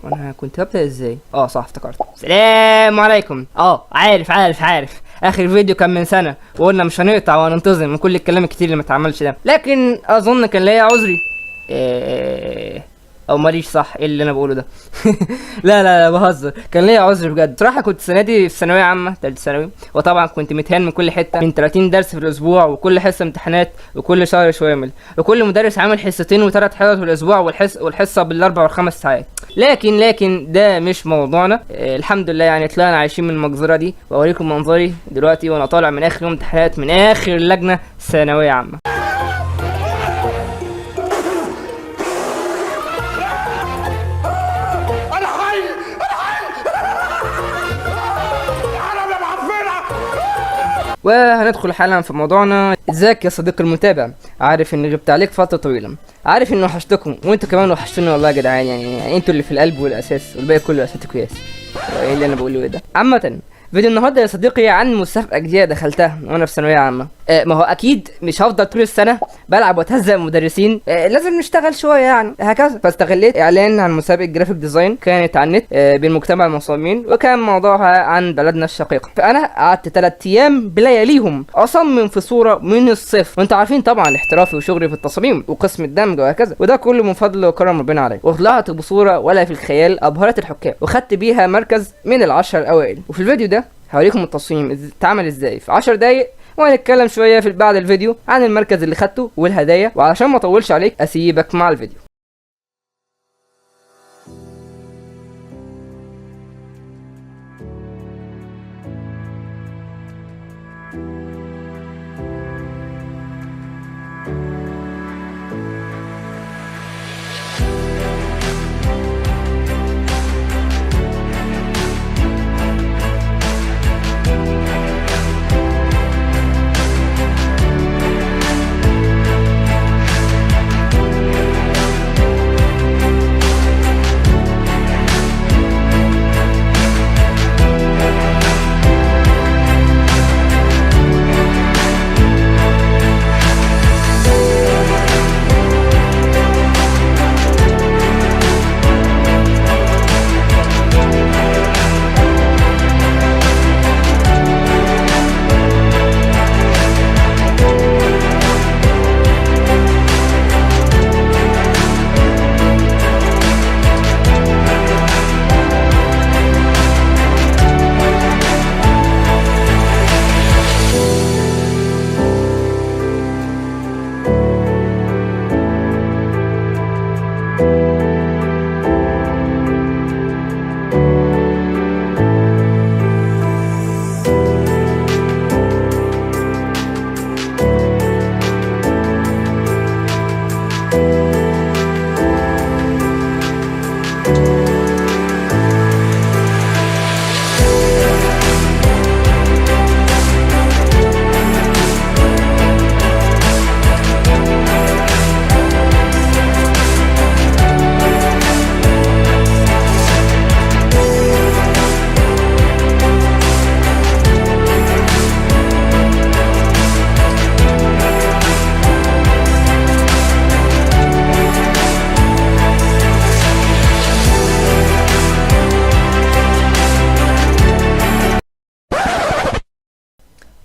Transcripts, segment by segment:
وانا كنت ببدأ ازاي؟ صح افتكرت. السلام عليكم. عارف اخر فيديو كان من سنة وقلنا مش هنقطع وهننتظم من كل الكلام الكتير اللي ما اتعملش ده، لكن اظن كان ليا عذري. او ماليش، صح؟ ايه اللي انا بقوله ده؟ لا بهزر، كان ليا عذر بجد. صراحه كنت السنه دي في ثانويه عامه ثالثه ثانوي، وطبعا كنت متهان من كل حته، من 30 درس في الاسبوع، وكل حصه امتحانات، وكل شهر شوامل، وكل مدرس عامل حصتين وثلاث حصص في الاسبوع، والحصه بالاربع والخمس ساعات. لكن ده مش موضوعنا. الحمد لله يعني طلعنا عايشين من المجزره دي، واوريكم منظري دلوقتي وانا طالع من اخر يوم امتحانات من اخر لجنه ثانويه عامه. وهندخل حالا في موضوعنا. ازيك يا صديقي المتابع؟ عارف اني غبت عليك فتره طويله، عارف اني وحشتكم، وانتوا كمان وحشتوني والله يا جدعان. يعني انتوا اللي في القلب والاساس، والباقي كله اساتي كويس. ايه اللي انا بقوله ايه ده؟ عامه فيديو النهارده يا صديقي عن مسابقه جديده دخلتها وانا في ثانويه عامه. ما هو اكيد مش هفضل طول السنه بلعب واتهزق مدرسين، لازم نشتغل شويه يعني هكذا. فاستغليت اعلان عن مسابقه جرافيك ديزاين كانت على النت بين مجتمع المصممين، وكان موضوعها عن بلدنا الشقيقه. فانا قعدت 3 ايام بلياليهم اصمم في صوره من الصفر، وانتوا عارفين طبعا احترافي وشغلي في التصاميم وقسم الدمج وهكذا، وده كله من فضل وكرم ربنا عليا. وطلعت بصوره ولا في الخيال ابهرت الحكام، وخدت بيها مركز من ال10 الاوائل. وفي الفيديو ده هوريكم التصميم اتعمل ازاي في 10 دقايق، وهنتكلم شويه في بعد الفيديو عن المركز اللي خدته والهدايا. وعلشان ما اطولش عليك اسيبك مع الفيديو.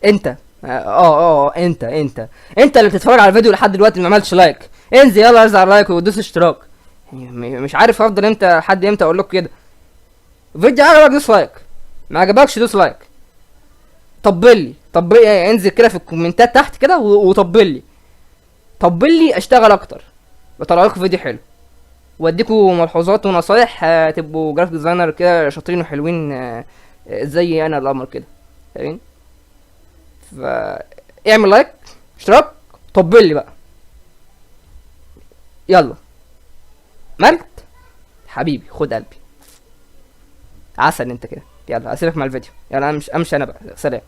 انت انت اللي بتتفرج على الفيديو لحد دلوقتي ما عملتش لايك، انزل يلا ارزع لايك ودوس اشتراك. مش عارف افضل امتى لحد امتى اقول لكم كده. فيديو عجبك دوس لايك، ما عجبكش دوس لايك. طبل لي انزل كده في الكومنتات تحت كده وطبل لي اشتغل اكتر، بطلع لكم فيديو حلو واديكم ملحوظات ونصايح تبقوا جرافيك ديزاينر كده شاطرين وحلوين زي انا القمر كده، فاهمين؟ اعمل لايك اشتراك طبل لي بقى. يلا مجد حبيبي خد قلبي عسل انت كده. يلا اسيبك مع الفيديو، يلا امشي انا بقى، سلام.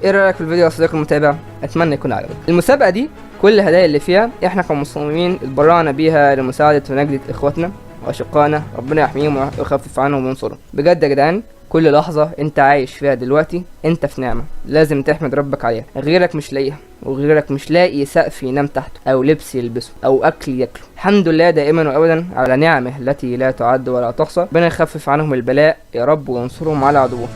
ايه رايك في الفيديو يا صديقي المتابع؟ اتمنى يكون عجبك. المسابقه دي كل الهدايا اللي فيها احنا كمصممين اتبرعنا بيها لمساعده ونجدة اخواتنا واشقائنا، ربنا يحميهم ويخفف عنهم وينصرهم. بجد يا جدعان كل لحظه انت عايش فيها دلوقتي انت في نعمه لازم تحمد ربك عليها، غيرك مش لاقيها وغيرك مش لاقي سقف ينام تحته او لبس يلبسه او اكل ياكله. الحمد لله دائما وابدا على نعمه التي لا تعد ولا تحصى. ربنا يخفف عنهم البلاء يا رب وينصرهم على عدوهم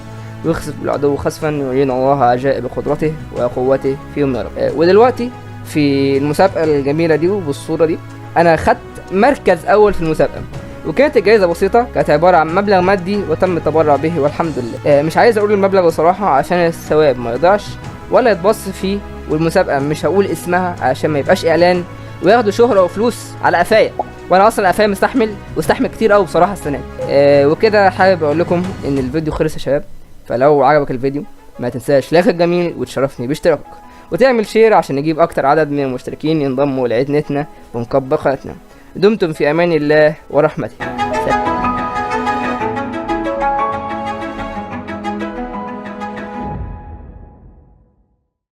ويخسف بالعدو خسفا ويعين الله عجائب قدرته وقوته فيهم يا رب. ودلوقتي في المسابقه الجميله دي وبالصوره دي انا خدت مركز اول في المسابقه، وكانت الجائزه بسيطه، كانت عباره عن مبلغ مادي وتم التبرع به والحمد لله. مش عايز اقول المبلغ بصراحه عشان الثواب ما يضيعش ولا يتبص فيه، والمسابقه مش هقول اسمها عشان ما يبقاش اعلان وياخدوا شهره وفلوس على قفايا، وانا اصلا قفايا مستحمل كتير قوي بصراحه السنه دي. وكده حابب اقول لكم ان الفيديو خلص يا شباب، فلو عجبك الفيديو ما تنساش لايك الجميل وتشرفني باشتراكك وتعمل شير عشان نجيب اكتر عدد من المشتركين ينضموا لعيدنتنا ونكبر قناتنا. دمتم في امان الله ورحمته.